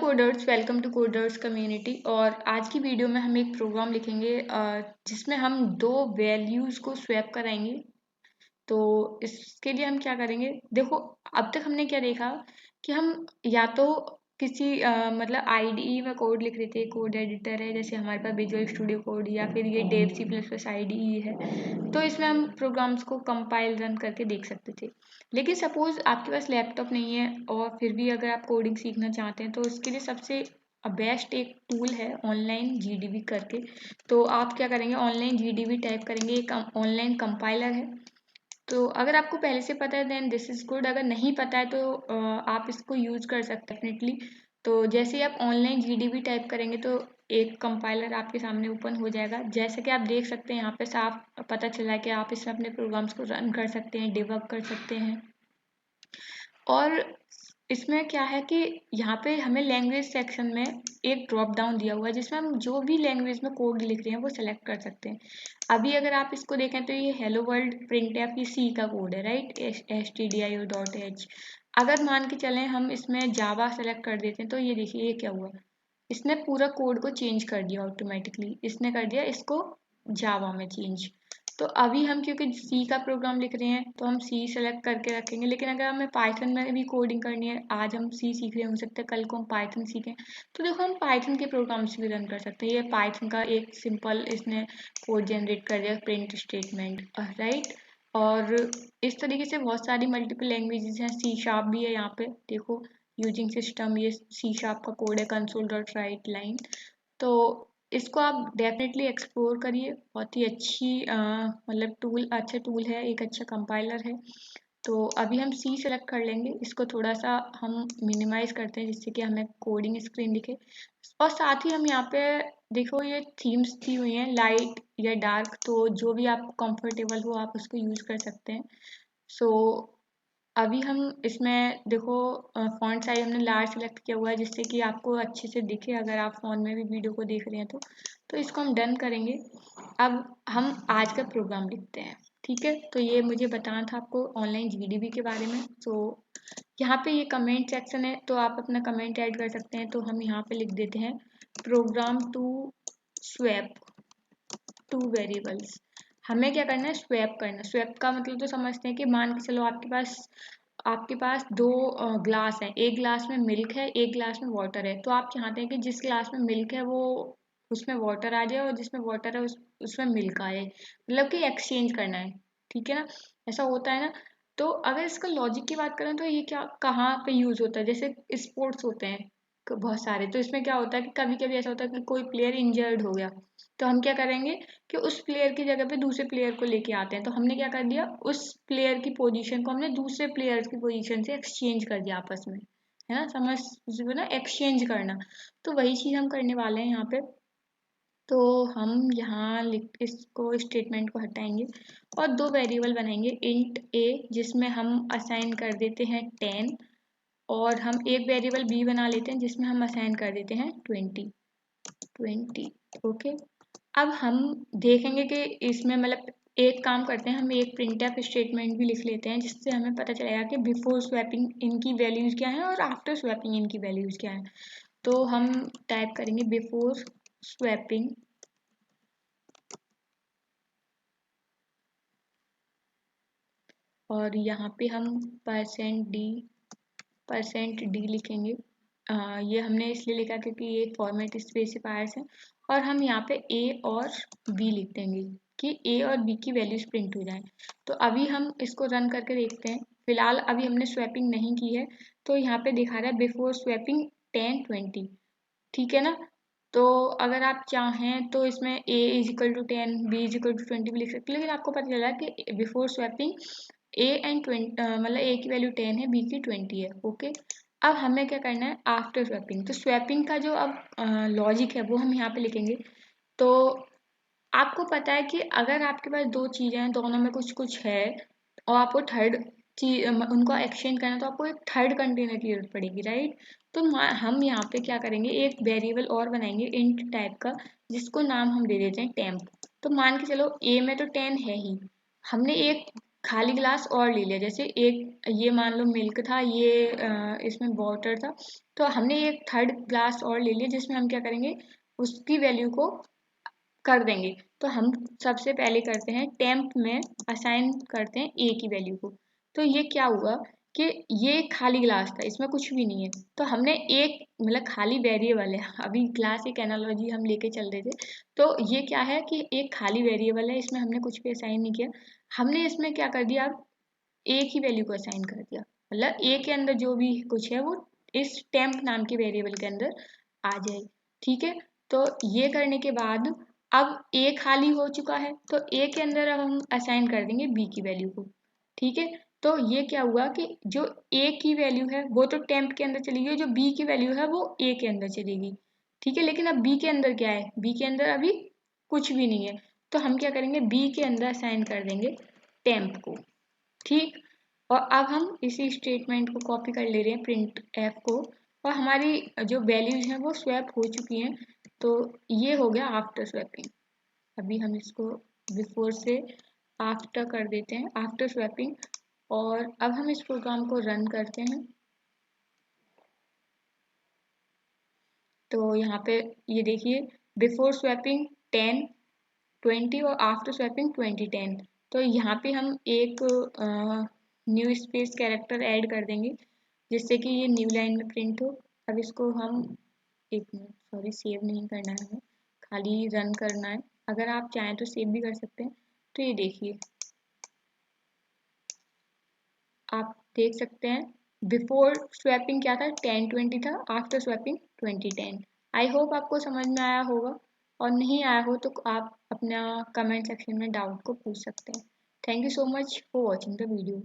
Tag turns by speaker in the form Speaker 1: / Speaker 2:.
Speaker 1: Coders, welcome to coders community. और आज की वीडियो में हम एक प्रोग्राम लिखेंगे जिसमें हम दो वैल्यूज़ को स्वैप कराएंगे। तो इसके लिए हम क्या करेंगे, देखो अब तक हमने क्या देखा कि हम या तो किसी मतलब आईडीई में कोड लिख रहे थे, कोड एडिटर है जैसे हमारे पास विजुअल स्टूडियो कोड, या फिर ये Dev C plus plus IDE है, तो इसमें हम प्रोग्राम्स को कंपाइल रन करके देख सकते थे। लेकिन सपोज आपके पास लैपटॉप नहीं है और फिर भी अगर आप कोडिंग सीखना चाहते हैं तो उसके लिए सबसे बेस्ट एक टूल है ऑनलाइन जीडीबी करके। तो आप क्या करेंगे, ऑनलाइन जीडीबी टाइप करेंगे, एक ऑनलाइन कंपाइलर है। तो अगर आपको पहले से पता है देन दिस इज गुड, अगर नहीं पता है तो आप इसको यूज कर सकते हैं डेफिनेटली। तो जैसे ही आप ऑनलाइन जीडीबी टाइप करेंगे तो एक कंपाइलर आपके सामने ओपन हो जाएगा। जैसे कि आप देख सकते हैं यहाँ पे साफ पता चला है कि आप इसमें अपने प्रोग्राम्स को रन कर सकते हैं, डिबग कर सकते हैं। और इसमें क्या है कि यहाँ पे हमें लैंग्वेज सेक्शन में एक ड्रॉप डाउन दिया हुआ है जिसमें हम जो भी लैंग्वेज में कोड लिख रहे हैं वो सेलेक्ट कर सकते हैं। अभी अगर आप इसको देखें तो ये हेलो वर्ल्ड प्रिंट एफ ये सी का कोड है, राइट, stdio.h। अगर मान के चलें हम इसमें जावा सेलेक्ट कर देते हैं तो ये देखिए ये क्या हुआ, इसने पूरा कोड को चेंज कर दिया ऑटोमेटिकली, इसने कर दिया इसको जावा में चेंज। तो अभी हम क्योंकि सी का प्रोग्राम लिख रहे हैं तो हम सी सेलेक्ट करके रखेंगे, लेकिन अगर हमें पाइथन में भी कोडिंग करनी है, आज हम सी सीख रहे हो सकते हैं कल को हम पाइथन सीखें, तो देखो हम पाइथन के प्रोग्राम्स भी रन कर सकते हैं। ये पाइथन का एक सिंपल इसने कोड जनरेट कर दिया, प्रिंट स्टेटमेंट, राइट। और इस तरीके से बहुत सारी मल्टीपल लैंग्वेजेस हैं, सी शार्प भी है यहाँ पे देखो, यूजिंग सिस्टम, ये सी शार्प का कोड है, console.write line। तो इसको आप डेफिनेटली एक्सप्लोर करिए, बहुत ही अच्छी मतलब टूल, अच्छा टूल है, एक अच्छा कंपाइलर है। तो अभी हम सी सेलेक्ट कर लेंगे, इसको थोड़ा सा हम मिनिमाइज करते हैं जिससे कि हमें कोडिंग स्क्रीन दिखे। और साथ ही हम यहाँ पे देखो ये थीम्स दी हुई हैं, लाइट या डार्क, तो जो भी आपको कंफर्टेबल हो आप उसको यूज कर सकते हैं। सो अभी हम इसमें देखो फॉन्ट साइज हमने लार्ज सेलेक्ट किया हुआ है जिससे कि आपको अच्छे से दिखे अगर आप फ़ोन में भी वीडियो को देख रहे हैं तो इसको हम डन करेंगे। अब हम आज का प्रोग्राम लिखते हैं, ठीक है। तो ये मुझे बताना था आपको ऑनलाइन जीडीबी के बारे में। तो यहाँ पे ये कमेंट सेक्शन है तो आप अपना कमेंट ऐड कर सकते हैं। तो हम यहाँ पे लिख देते हैं program to swap two variables. हमें क्या करना है, स्वैप करना। स्वैप का मतलब तो समझते हैं कि मान के चलो आपके पास दो ग्लास है, एक ग्लास में मिल्क है, एक ग्लास में वाटर है। तो आप चाहते हैं कि जिस ग्लास में मिल्क है वो उसमें वाटर आ जाए और जिसमें वाटर है उसमें मिल्क आए, मतलब कि एक्सचेंज करना है, ठीक है ना, ऐसा होता है ना। तो अगर इसका लॉजिक की बात करें तो ये क्या कहाँ पे यूज होता है, जैसे स्पोर्ट्स होते हैं बहुत सारे, तो इसमें क्या होता है कि कभी कभी ऐसा होता है कि कोई प्लेयर इंजर्ड हो गया, तो हम क्या करेंगे कि उस प्लेयर की जगह पे दूसरे प्लेयर को लेके आते हैं। तो हमने क्या कर दिया, उस प्लेयर की पोजीशन को हमने दूसरे प्लेयर की पोजीशन से एक्सचेंज कर दिया आपस में, है ना, समझ ना, एक्सचेंज करना। तो वही चीज़ हम करने वाले हैं यहाँ पे। तो हम यहाँ लिख इसको स्टेटमेंट को हटाएंगे और दो वेरिएबल बनाएंगे, इंट ए जिसमें हम असाइन कर देते हैं 10, और हम एक वेरिएबल बी बना लेते हैं जिसमें हम असाइन कर देते हैं 20। ओके। अब हम देखेंगे कि इसमें मतलब एक काम करते हैं, हम एक प्रिंटफ स्टेटमेंट भी लिख लेते हैं जिससे हमें पता चलेगा कि बिफोर स्वैपिंग इनकी वैल्यूज़ क्या हैं और आफ्टर स्वैपिंग इनकी वैल्यूज़ क्या हैं। तो हम टाइप करेंगे बिफोर स्वैपिंग और यहाँ पे हम %d लिखेंगे। ये हमने इसलिए लिखा क्योंकि ये फॉर्मेट स्पेसिफायर्स है। और हम यहाँ पे a और b लिख देंगे कि a और b की वैल्यूज प्रिंट हो जाए। तो अभी हम इसको रन करके देखते हैं। फिलहाल अभी हमने स्वैपिंग नहीं की है तो यहाँ पे दिखा रहा है बिफोर स्वैपिंग 10 20, ठीक है ना। तो अगर आप चाहें तो इसमें a is equal to 10 b is equal to 20 भी लिख सकते हैं, लेकिन आपको पता चला कि बिफोर स्वैपिंग a एंड 20 मतलब a की वैल्यू 10 है, b की 20 है। ओके। अब हमें क्या करना है आफ्टर स्वैपिंग, तो स्वैपिंग का जो अब लॉजिक है वो हम यहाँ पे लिखेंगे। तो आपको पता है कि अगर आपके पास दो चीज़ें हैं, दोनों में कुछ कुछ है और आपको थर्ड चीज उनको एक्सचेंज करना है तो आपको एक थर्ड कंटेनर की जरूरत पड़ेगी, राइट। तो हम यहाँ पे क्या करेंगे, एक वेरिएबल और बनाएंगे इंट टाइप का जिसको नाम हम दे देते हैं टेम्प। तो मान के चलो ए में तो 10 है ही, हमने एक खाली ग्लास और ले लिया, जैसे एक ये मान लो मिल्क था, ये इसमें वाटर था, तो हमने एक थर्ड ग्लास और ले लिया जिसमें हम क्या करेंगे, उसकी वैल्यू को कर देंगे। तो हम सबसे पहले करते हैं टेम्प में असाइन करते हैं ए की वैल्यू को। तो ये क्या हुआ कि ये खाली ग्लास था, इसमें कुछ भी नहीं है, तो हमने एक मतलब खाली वेरिएबल है, अभी ग्लास एक एनालॉजी हम लेके चल रहे थे, तो ये क्या है कि एक खाली वेरिएबल है, इसमें हमने कुछ भी असाइन नहीं किया, हमने इसमें क्या कर दिया, अब ए की वैल्यू को असाइन कर दिया, मतलब ए के अंदर जो भी कुछ है वो इस टेम्प नाम के वेरिएबल के अंदर आ जाए। ठीक है, तो ये करने के बाद अब ए खाली हो चुका है, तो ए के अंदर अब हम असाइन कर देंगे बी की वैल्यू को। ठीक है, तो ये क्या हुआ कि जो ए की वैल्यू है वो तो टेम्प के अंदर चली गई, जो बी की वैल्यू है वो ए के अंदर चलेगी। ठीक है, लेकिन अब बी के अंदर क्या है, बी के अंदर अभी कुछ भी नहीं है, तो हम क्या करेंगे, बी के अंदर असाइन कर देंगे टेम्प को। ठीक, और अब हम इसी स्टेटमेंट को कॉपी कर ले रहे हैं प्रिंट एफ को, और हमारी जो वैल्यूज हैं वो स्वैप हो चुकी हैं। तो ये हो गया आफ्टर स्वैपिंग। अभी हम इसको बिफोर से आफ्टर कर देते हैं, आफ्टर स्वैपिंग, और अब हम इस प्रोग्राम को रन करते हैं। तो यहाँ पे ये देखिए, बिफोर स्वैपिंग 10 20 और आफ्टर स्वैपिंग 20 10। तो यहाँ पे हम एक न्यू स्पेस कैरेक्टर ऐड कर देंगे जिससे कि ये न्यू लाइन में प्रिंट हो। अब इसको हम एक मिनट, सॉरी, सेव नहीं करना है हमें, खाली रन करना है। अगर आप चाहें तो सेव भी कर सकते हैं। तो ये देखिए, आप देख सकते हैं बिफोर स्वैपिंग क्या था, 10 20 था, आफ्टर स्वैपिंग 20 10। आई होप आपको समझ में आया होगा, और नहीं आया हो तो आप अपना कमेंट सेक्शन में डाउट को पूछ सकते हैं। Thank you so much for watching the video.